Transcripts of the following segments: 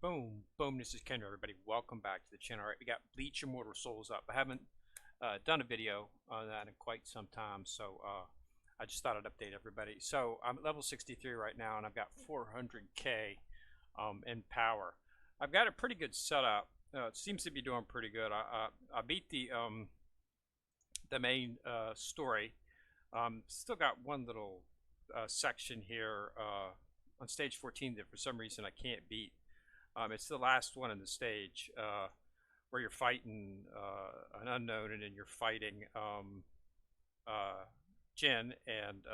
Boom, boom, this is Kendra, everybody. Welcome back to the channel. All right, we got Bleach Immortal Souls up. I haven't done a video on that in quite some time, so I just thought I'd update everybody. So I'm at level 63 right now, and I've got 400k in power. I've got a pretty good setup. It seems to be doing pretty good. I beat the main story. Still got one little section here on stage 14 that for some reason I can't beat. It's the last one in the stage where you're fighting an unknown, and then you're fighting Jin and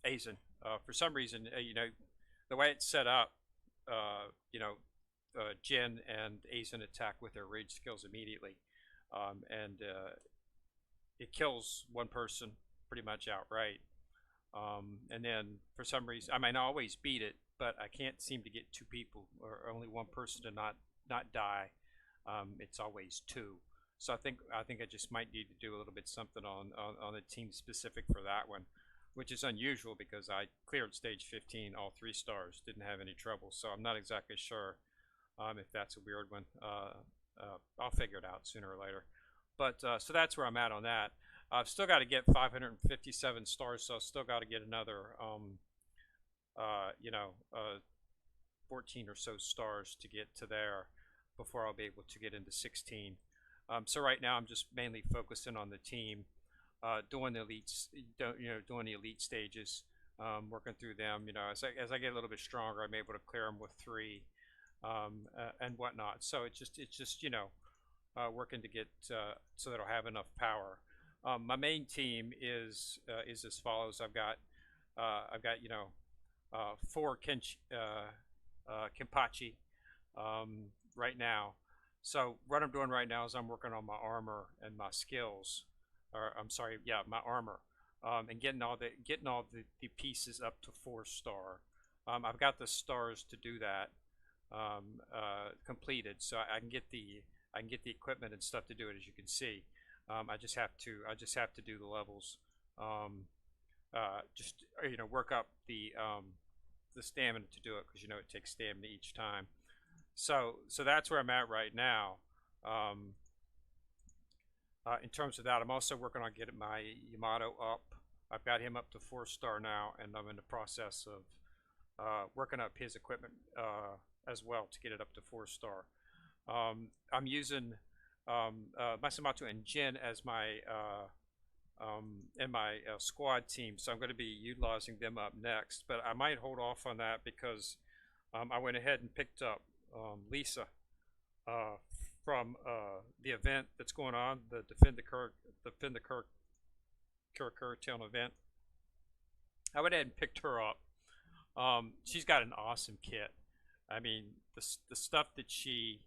Aizen. For some reason, the way it's set up, Jin and Aizen attack with their rage skills immediately, and it kills one person pretty much outright. And then for some reason, I might always beat it, but I can't seem to get two people or only one person to not die. It's always two. So I think I just might need to do a little bit something on the team specific for that one, which is unusual because I cleared stage 15 all 3 stars, didn't have any trouble. So I'm not exactly sure if that's a weird one. I'll figure it out sooner or later. But so that's where I'm at on that. I've still got to get 557 stars, so I've still got to get another 14 or so stars to get to there before I'll be able to get into 16. So right now I'm just mainly focusing on the team, doing the elites, doing the elite stages, working through them. As I get a little bit stronger, I'm able to clear them with 3 and whatnot. So it's just working to get so that I'll have enough power. My main team is as follows. I've got 4 Kenpachi right now. So what I'm doing right now is I'm working on my armor and my skills, or I'm sorry, yeah, my armor, and getting all the pieces up to 4-star. I've got the stars to do that completed, so I can get the equipment and stuff to do it, as you can see. I just have to do the levels, work up the stamina to do it, because it takes stamina each time. So that's where I'm at right now. In terms of that, I'm also working on getting my Yamato up. I've got him up to 4-star now, and I'm in the process of working up his equipment as well to get it up to 4-star. I'm using Masamoto and Jin as my squad team, so I'm going to be utilizing them up next, but I might hold off on that because I went ahead and picked up Lisa from the event that's going on, the Defend the Kirk Town event. I went ahead and picked her up. She's got an awesome kit. I mean, the stuff that she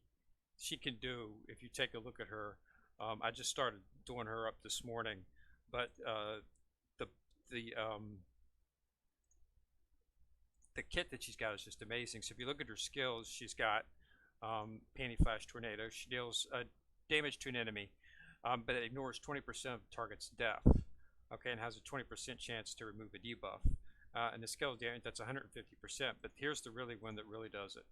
can do, if you take a look at her. I just started doing her up this morning, but the kit that she's got is just amazing. So if you look at her skills, she's got Panty Flash Tornado. She deals damage to an enemy, but it ignores 20% of the target's death. Okay, and has a 20% chance to remove a debuff. And the skill damage, that's 150%. But here's the one that really does it.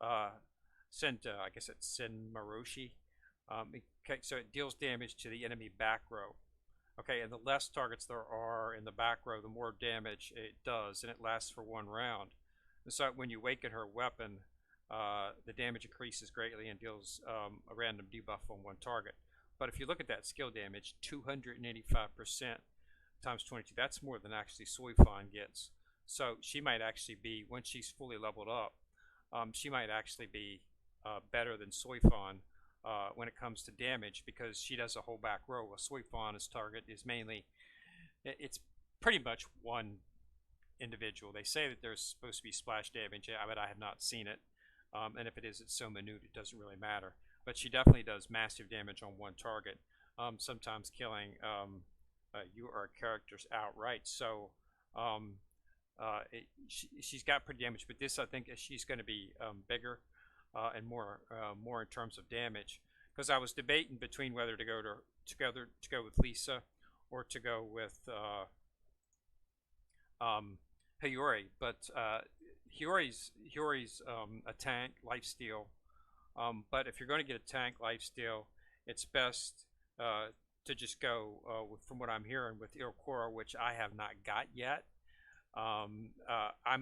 I guess it's Senmaroshi. Okay, so it deals damage to the enemy back row. Okay, and the less targets there are in the back row, the more damage it does, and it lasts for 1 round. And so when you awaken her weapon, the damage increases greatly and deals a random debuff on 1 target. But if you look at that skill damage, 285% times 22, that's more than actually Soifan gets. So she might actually be, once she's fully leveled up, she might actually be better than Soifan when it comes to damage, because she does a whole back row. A Soifan's target is mainly, it's pretty much 1 individual. They say that there's supposed to be splash damage, but I have not seen it. And if it is, it's so minute it doesn't really matter. But she definitely does massive damage on 1 target, sometimes killing you or characters outright. So she's got pretty damage, but this, I think, she's going to be bigger and more in terms of damage. Because I was debating between whether to go with Lisa or to go with Hiyori, but Hiyori's a tank lifesteal. But if you're going to get a tank lifesteal, it's best to just go from what I'm hearing with Ilkora, which I have not got yet. I'm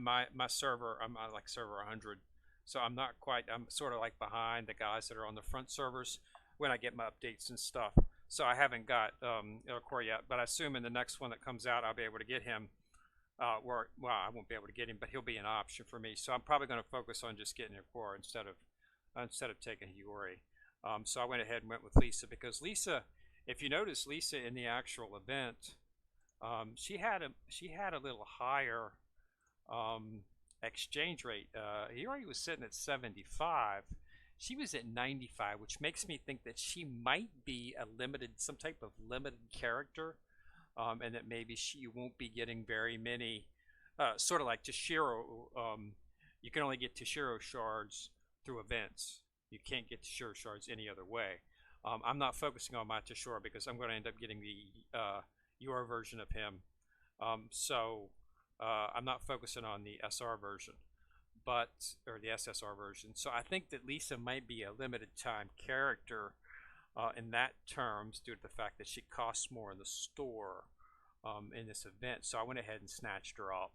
my server. I'm on like server 100, so I'm not quite. I'm sort of like behind the guys that are on the front servers when I get my updates and stuff. So I haven't got Ilkora yet, but I assume in the next one that comes out, I'll be able to get him. Well, I won't be able to get him, but he'll be an option for me. So I'm probably going to focus on just getting Ilkora instead of taking Hiyori. So I went ahead and went with Lisa because Lisa, if you notice, Lisa in the actual event, she had a little higher um, exchange rate. He already was sitting at 75. She was at 95, which makes me think that she might be a limited, some type of limited character, and that maybe she won't be getting very many. Sort of like Toshiro, you can only get Toshiro shards through events. You can't get Toshiro shards any other way. I'm not focusing on my Toshiro because I'm going to end up getting the your version of him. So I'm not focusing on the SR version, or the SSR version. So I think that Lisa might be a limited time character in that terms due to the fact that she costs more in the store in this event. So I went ahead and snatched her up,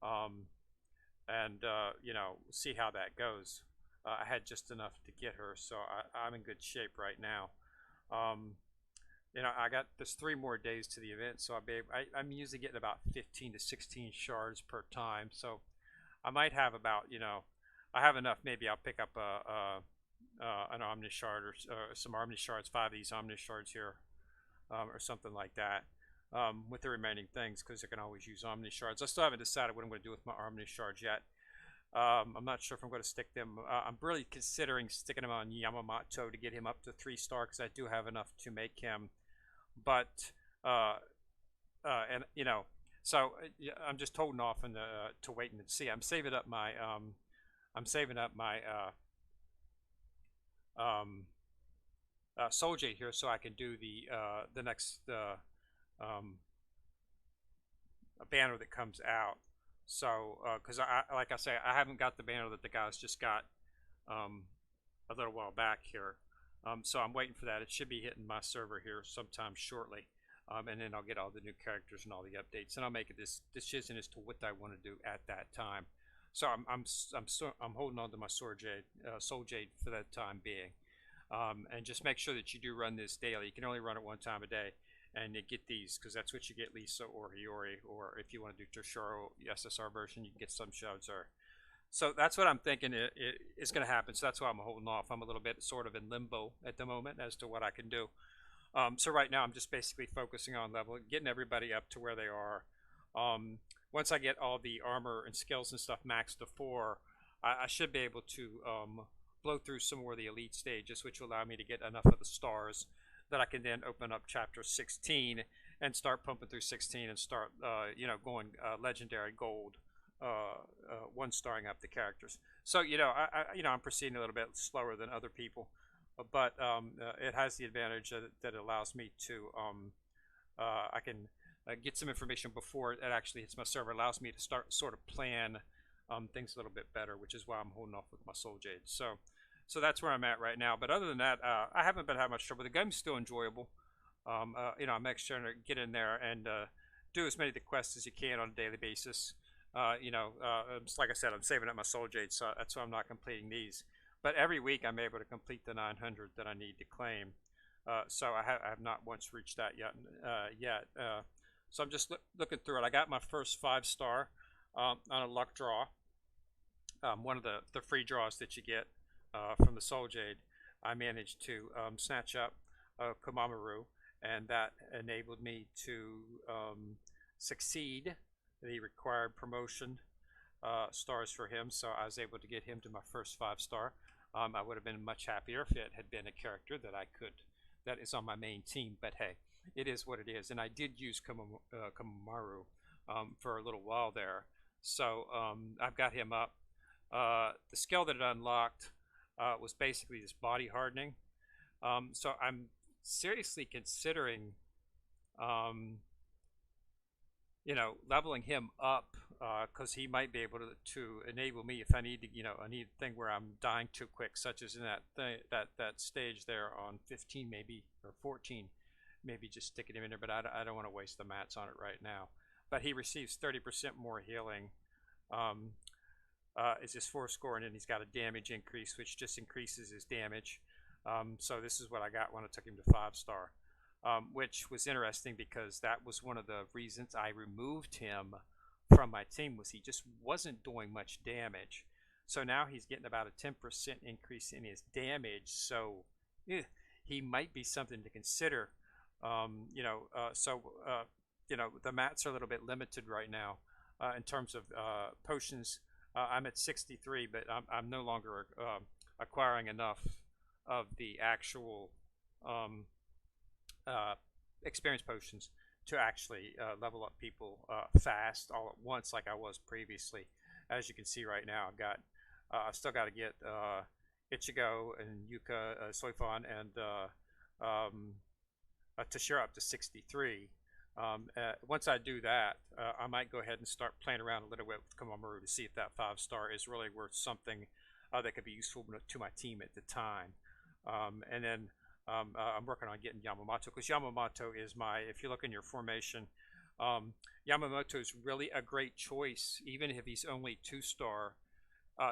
um, and see how that goes. I had just enough to get her, so I'm in good shape right now. Um, I got this 3 more days to the event, so I'm usually getting about 15 to 16 shards per time. So I might have about, I have enough. Maybe I'll pick up an Omni shard or some Omni shards, 5 of these Omni shards here, or something like that, with the remaining things, because I can always use Omni shards. I still haven't decided what I'm going to do with my Omni shards yet. I'm not sure if I'm going to stick them. I'm really considering sticking them on Yamamoto to get him up to 3-star because I do have enough to make him. But and so yeah, I'm just holding off to wait and see. I'm saving up my Soul Jade here so I can do the next um, banner that comes out. So because like I say, I haven't got the banner that the guys just got a little while back here. So I'm waiting for that. It should be hitting my server here sometime shortly. And then I'll get all the new characters and all the updates, and I'll make a decision as to what I want to do at that time. So I'm holding on to my Soul Jade for that time being, and just make sure that you do run this daily. You can only run it 1 time a day, and you get these because that's what you get, Lisa or Hiyori, or if you want to do Toshiro SSR version, you can get some shards there. So that's what I'm thinking is going to happen. So that's why I'm holding off. I'm a little bit sort of in limbo at the moment as to what I can do. So right now I'm just basically focusing on getting everybody up to where they are. Once I get all the armor and skills and stuff maxed to 4, I should be able to blow through some more of the elite stages, which will allow me to get enough of the stars that I can then open up chapter 16 and start pumping through 16 and start going legendary gold, 1-starring up the characters. So I'm proceeding a little bit slower than other people, but it has the advantage that it allows me to I can get some information before it actually hits my server. It allows me to start sort of plan things a little bit better, which is why I'm holding off with my Soul Jade. So that's where I'm at right now. But other than that, I haven't been having much trouble. The game's still enjoyable. I'm making sure to get in there and do as many of the quests as you can on a daily basis. Like I said, I'm saving up my Soul Jade, so that's why I'm not completing these. But every week I'm able to complete the 900 that I need to claim. So I have not once reached that yet. So I'm just looking through it. I got my first 5-star on a luck draw. One of the free draws that you get from the Soul Jade. I managed to snatch up Komamaru, and that enabled me to succeed the required promotion stars for him. So I was able to get him to my first 5-star. I would have been much happier if it had been a character that is on my main team, but hey, it is what it is. And I did use Komamaru for a little while there, so I've got him up. The skill that it unlocked was basically this body hardening. So I'm seriously considering leveling him up because he might be able to enable me if I need to, I need a thing where I'm dying too quick, such as in that thing, that stage there on 15 maybe or 14, maybe just sticking him in there. But I don't want to waste the mats on it right now. But he receives 30% more healing. Um, is his 4 score, and then he's got a damage increase, which just increases his damage. So this is what I got when I took him to 5-star, which was interesting because that was one of the reasons I removed him from my team, was he just wasn't doing much damage. So now he's getting about a 10% increase in his damage. So he might be something to consider. The mats are a little bit limited right now in terms of potions. I'm at 63, but I'm no longer acquiring enough of the actual experience potions to actually level up people fast all at once like I was previously. As you can see right now, I've still got to get Ichigo and Yuka, Soifon, and Tashira up to 63. Once I do that, I might go ahead and start playing around a little bit with Komamoru to see if that 5-star is really worth something that could be useful to my team at the time. And then I'm working on getting Yamamoto, because Yamamoto is if you look in your formation, Yamamoto is really a great choice, even if he's only 2-star,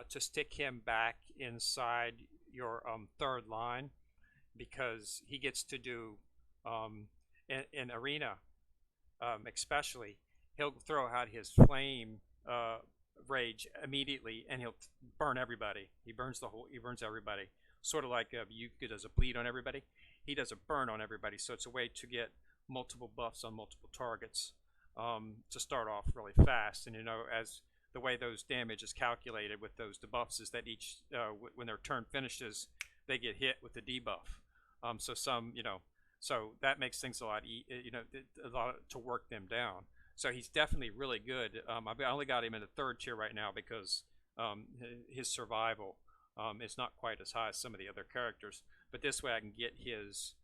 to stick him back inside your 3rd line, because he gets to do in arena, especially, he'll throw out his flame rage immediately, and he'll burn everybody. He burns everybody. Sort of like Yuka does a bleed on everybody. He does a burn on everybody. So it's a way to get multiple buffs on multiple targets to start off really fast. And as the way those damage is calculated with those debuffs is that each when their turn finishes, they get hit with the debuff. So that makes things a lot to work them down. So he's definitely really good. I only got him in the 3rd tier right now because his survival is not quite as high as some of the other characters. But this way I can get his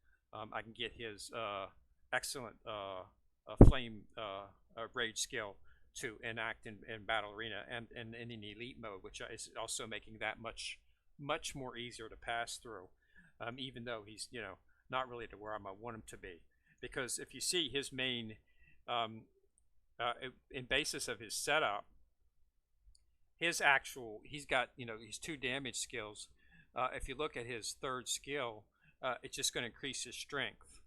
excellent flame rage skill to enact in battle arena and in elite mode, which is also making that much more easier to pass through, even though he's not really to where I might want him to be. Because if you see his main in basis of his setup, he's got his 2 damage skills. If you look at his 3rd skill, it's just going to increase his strength.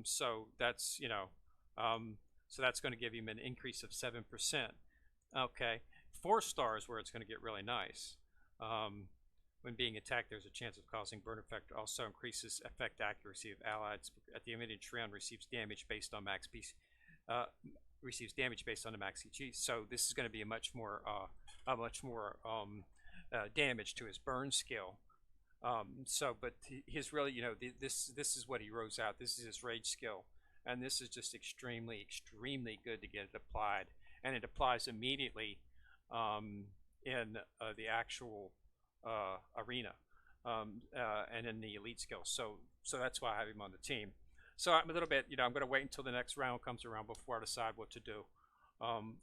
So that's going to give him an increase of 7%. Okay, 4-star is where it's going to get really nice. When being attacked, there's a chance of causing burn effect. Also increases effect accuracy of allies at the immediate round. Receives damage based on max piece. Receives damage based on the max EG. So this is going to be a much more damage to his burn skill. But his really, this is what he rose out. This is his rage skill, and this is just extremely good to get it applied, and it applies immediately in the actual arena and in the elite skill. So that's why I have him on the team. So I'm a little bit, I'm going to wait until the next round comes around before I decide what to do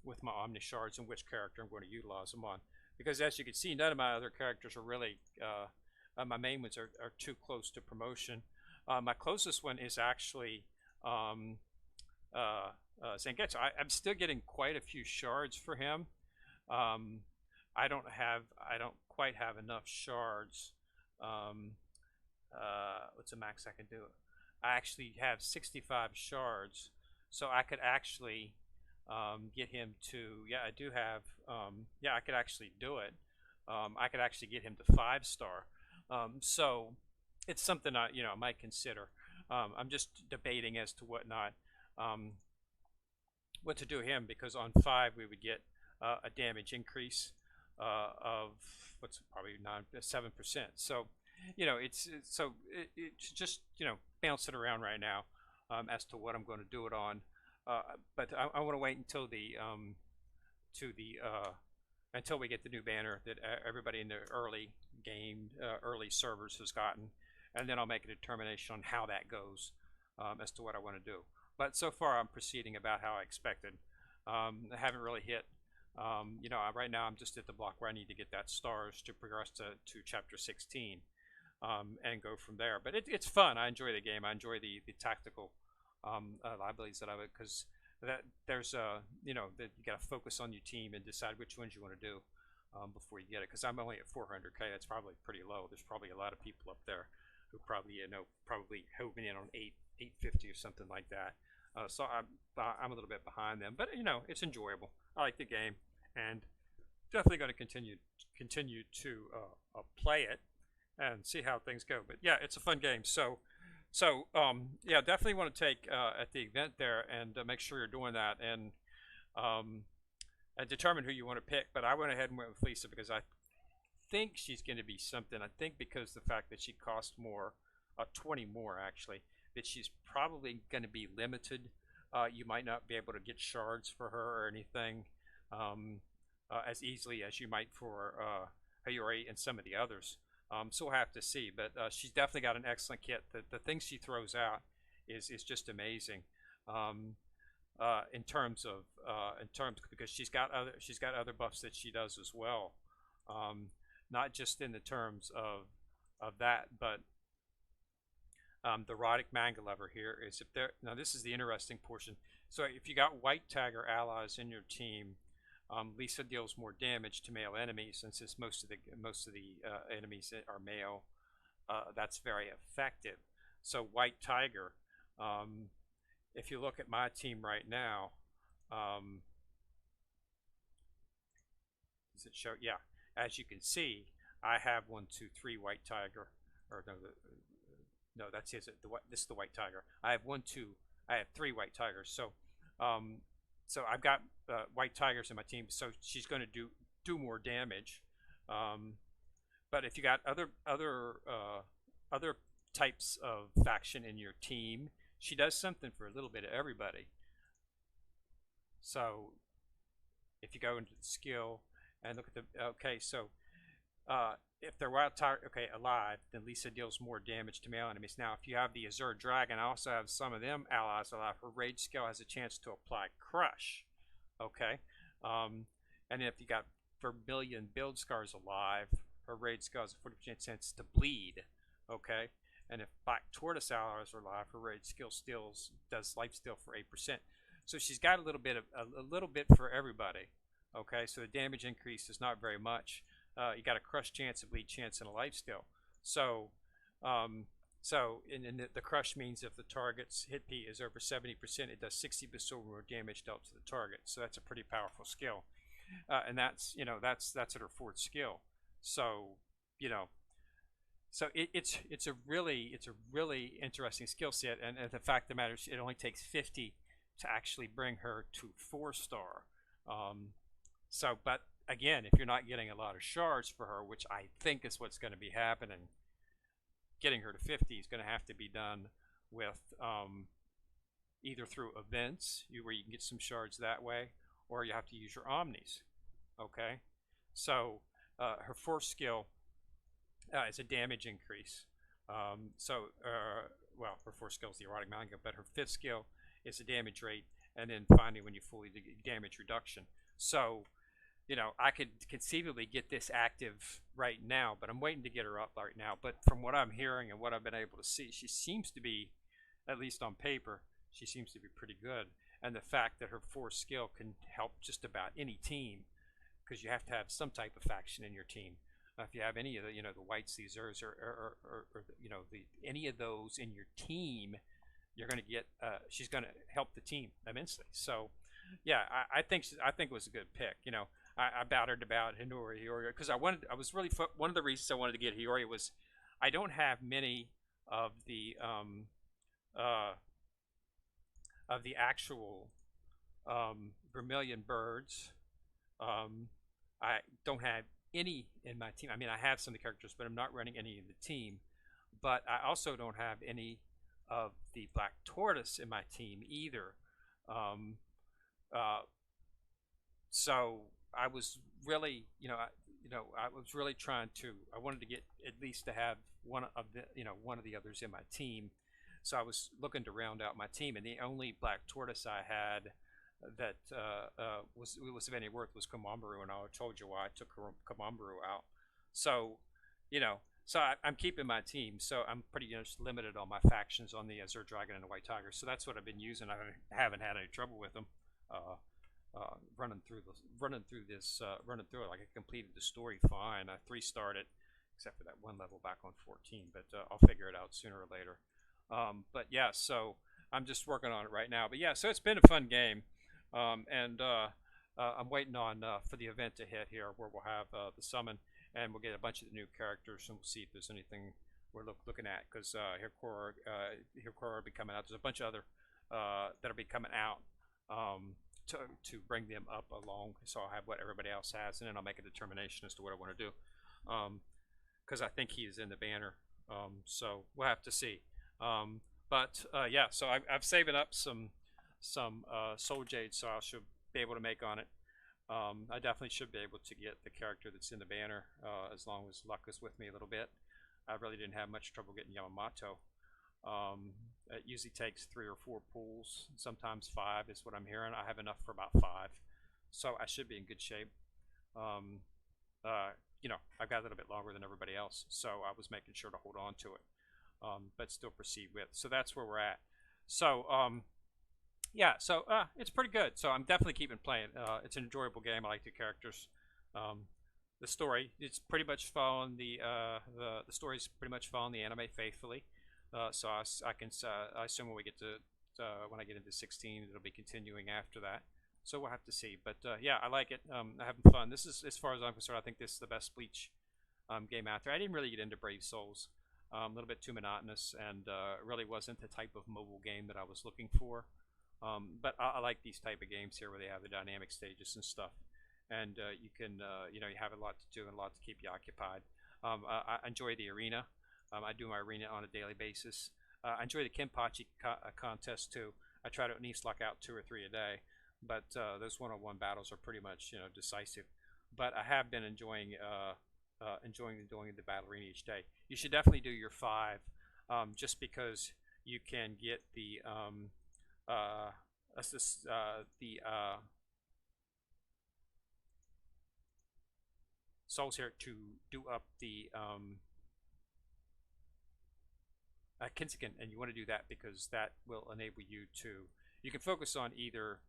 with my Omni Shards and which character I'm going to utilize them on. Because as you can see, none of my other characters are really, my main ones are too close to promotion. My closest one is actually Zangetsu. I'm still getting quite a few shards for him. I don't quite have enough shards. What's the max I can do? I actually have 65 shards, so I could actually get him to. Yeah, I do have. I could actually do it. I could actually get him to 5-star. So it's something I might consider. I'm just debating as to what to do him, because on 5 we would get a damage increase of what's probably 7%. So it's just bounce it around right now as to what I'm going to do it on. But I want to wait until until we get the new banner that everybody in the early game, early servers has gotten, and then I'll make a determination on how that goes as to what I want to do. But so far I'm proceeding about how I expected. I haven't really hit Right now I'm just at the block where I need to get that stars to progress to chapter 16, and go from there. But it's fun. I enjoy the game. I enjoy the tactical liabilities of it, because that there's that you got to focus on your team and decide which ones you want to do before you get it. Because I'm only at 400k. That's probably pretty low. There's probably a lot of people up there who probably hoping in on 850 or something like that. So I'm a little bit behind them, but it's enjoyable. I like the game, and definitely going to continue to play it and see how things go. But yeah, it's a fun game. Yeah, definitely want to take at the event there and make sure you're doing that, and determine who you want to pick. But I went ahead and went with Lisa because I think she's going to be something. I think because the fact that she costs more, 20 more actually, that she's probably going to be limited. You might not be able to get shards for her or anything as easily as you might for Hayori and some of the others. So we'll have to see. But she's definitely got an excellent kit. The things she throws out is just amazing. In terms because she's got other buffs that she does as well. Not just in the terms of that, but the erotic manga lever here is if there. Now this is the interesting portion. So if you got white tagger allies in your team, Lisa deals more damage to male enemies, since it's most of the enemies are male. That's very effective. So white tiger. If you look at my team right now, does it show? Yeah, as you can see, I have 1, 2, 3 white tiger, or no, that's his. This is the white tiger. I have 3 white tigers. So I've got white tigers in my team. So she's going to do more damage. But if you got other types of faction in your team, she does something for a little bit of everybody. So if you go into the skill and look at if they're alive, then Lisa deals more damage to male enemies. Now, if you have the Azure Dragon, I also have some of them allies alive. Her rage skill has a chance to apply Crush. Okay, and if you got Vermilion Build Scars alive, her rage skill has a 40% chance to bleed. Okay, and if Black Tortoise allies are alive, her rage skill does life steal for 8%. So she's got a little bit for everybody. Okay, so the damage increase is not very much. You got a crush chance, a bleed chance, and a life steal. So the crush means if the target's hit P is over 70%, it does 60% more damage dealt to the target. So that's a pretty powerful skill, and that's at her 4th skill. So it's a really interesting skill set, and the fact of the matter is, it only takes 50 to actually bring her to 4-star. But again, if you're not getting a lot of shards for her, which I think is what's going to be happening, getting her to 50 is going to have to be done with either through events where you can get some shards that way, or you have to use your omnis. Okay, so her 4th skill is a damage increase. Her 4th skill is the erotic manga, but her 5th skill is a damage rate, and then finally when you fully damage reduction. So I could conceivably get this active right now, but I'm waiting to get her up right now. But from what I'm hearing and what I've been able to see, she seems to be, at least on paper, she seems to be pretty good. And the fact that her 4th skill can help just about any team, because you have to have some type of faction in your team. If you have any of the, the whites, the Azures, or any of those in your team, you're going to get, she's going to help the team immensely. So, yeah, I think it was a good pick. I battered about Hiyori because one of the reasons I wanted to get Hiyori was I don't have many of the actual Vermilion birds. I don't have any in my team. I mean, I have some of the characters, but I'm not running any in the team. But I also don't have any of the Black Tortoise in my team either. So I was really, I was really trying to. I wanted to get at least to have one of the others in my team. So I was looking to round out my team, and the only Black Tortoise I had that was of any worth was Komambaru, and I told you why I took Komambaru out. So, you know, I'm keeping my team, so I'm pretty limited on my factions on the Azure Dragon and the White Tiger. So that's what I've been using. I haven't had any trouble with them. Running through it. Like I completed the story fine. I 3-starred it, except for that one level back on 14. But I'll figure it out sooner or later. But yeah, so I'm just working on it right now. But yeah, so it's been a fun game, and I'm waiting on for the event to hit here, where we'll have the summon, and we'll get a bunch of the new characters, and we'll see if there's anything we're looking at. Because Hikora will be coming out. There's a bunch of other that'll be coming out. To bring them up along, so I'll have what everybody else has, and then I'll make a determination as to what I want to do, because I think he is in the banner, so we'll have to see. But yeah, so I've saving up some soul jade, so I should be able to make on it. I definitely should be able to get the character that's in the banner, as long as luck is with me a little bit. I really didn't have much trouble getting Yamamoto. It usually takes 3 or 4 pulls, sometimes 5 is what I'm hearing. I have enough for about 5, so I should be in good shape. You know, I've got a little bit longer than everybody else, so I was making sure to hold on to it, but still proceed with. So that's where we're at. So yeah, so it's pretty good. So I'm definitely keeping playing. It's an enjoyable game. I like the characters. The story, it's pretty much following the story's pretty much following the anime faithfully. So I assume when we get to when I get into 16, it'll be continuing after that. So we'll have to see. But yeah, I like it. I'm having fun. This is, as far as I'm concerned, I think this is the best Bleach game out there. I didn't really get into Brave Souls. A little bit too monotonous, and really wasn't the type of mobile game that I was looking for. But I like these type of games here where they have the dynamic stages and stuff, and you can you know, you have a lot to do and a lot to keep you occupied. I enjoy the arena. I do my arena on a daily basis. I enjoy the Kenpachi contest too. I try to at least lock out 2 or 3 a day, but those one-on-one battles are pretty much, you know, decisive. But I have been enjoying doing the battle arena each day. You should definitely do your 5, just because you can get the souls here to do up the Kinsiken, and you want to do that because that will enable you to, you can focus on either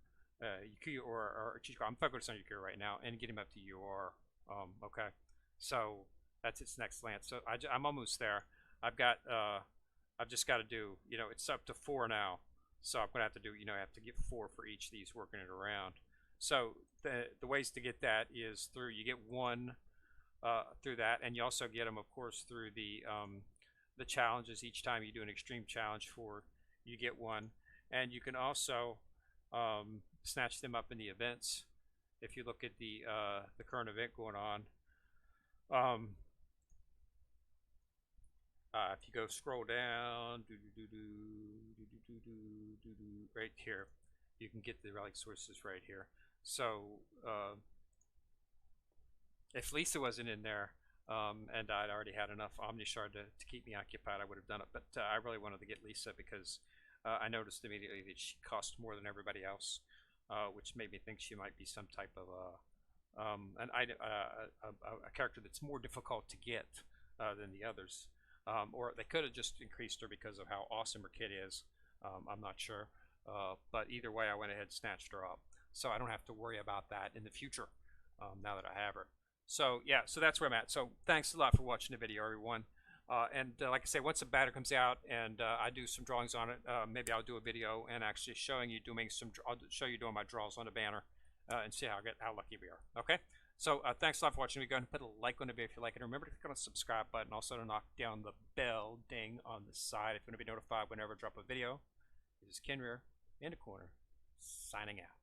Yukuyo or Chichiko. I'm focused on Yukuyo right now and get him up to UR. Okay, so that's its next lance. So I'm almost there. I've just got to do, you know, it's up to 4 now. So I'm gonna have to do, you know, I have to get 4 for each of these, working it around. So the ways to get that is through, you get 1 through that, and you also get them, of course, through the challenges. Each time you do an extreme challenge for, you get 1, and you can also snatch them up in the events. If you look at the current event going on, if you go scroll down, right here, you can get the relic sources right here. So if Lisa wasn't in there, and I'd already had enough Omnishard to keep me occupied, I would have done it. But I really wanted to get Lisa because I noticed immediately that she cost more than everybody else, which made me think she might be some type of a character that's more difficult to get than the others. Or they could have just increased her because of how awesome her kit is. I'm not sure. But either way, I went ahead and snatched her up. So I don't have to worry about that in the future now that I have her. So yeah, so that's where I'm at. So thanks a lot for watching the video, everyone. And like I say, once the banner comes out and I do some drawings on it, maybe I'll do a video and actually showing you I'll show you doing my draws on the banner and see how lucky we are. Okay. So thanks a lot for watching. Go ahead and put a like on the video if you like it. And remember to click on the subscribe button. Also to knock down the bell ding on the side if you want to be notified whenever I drop a video. This is Kenrir in the corner, signing out.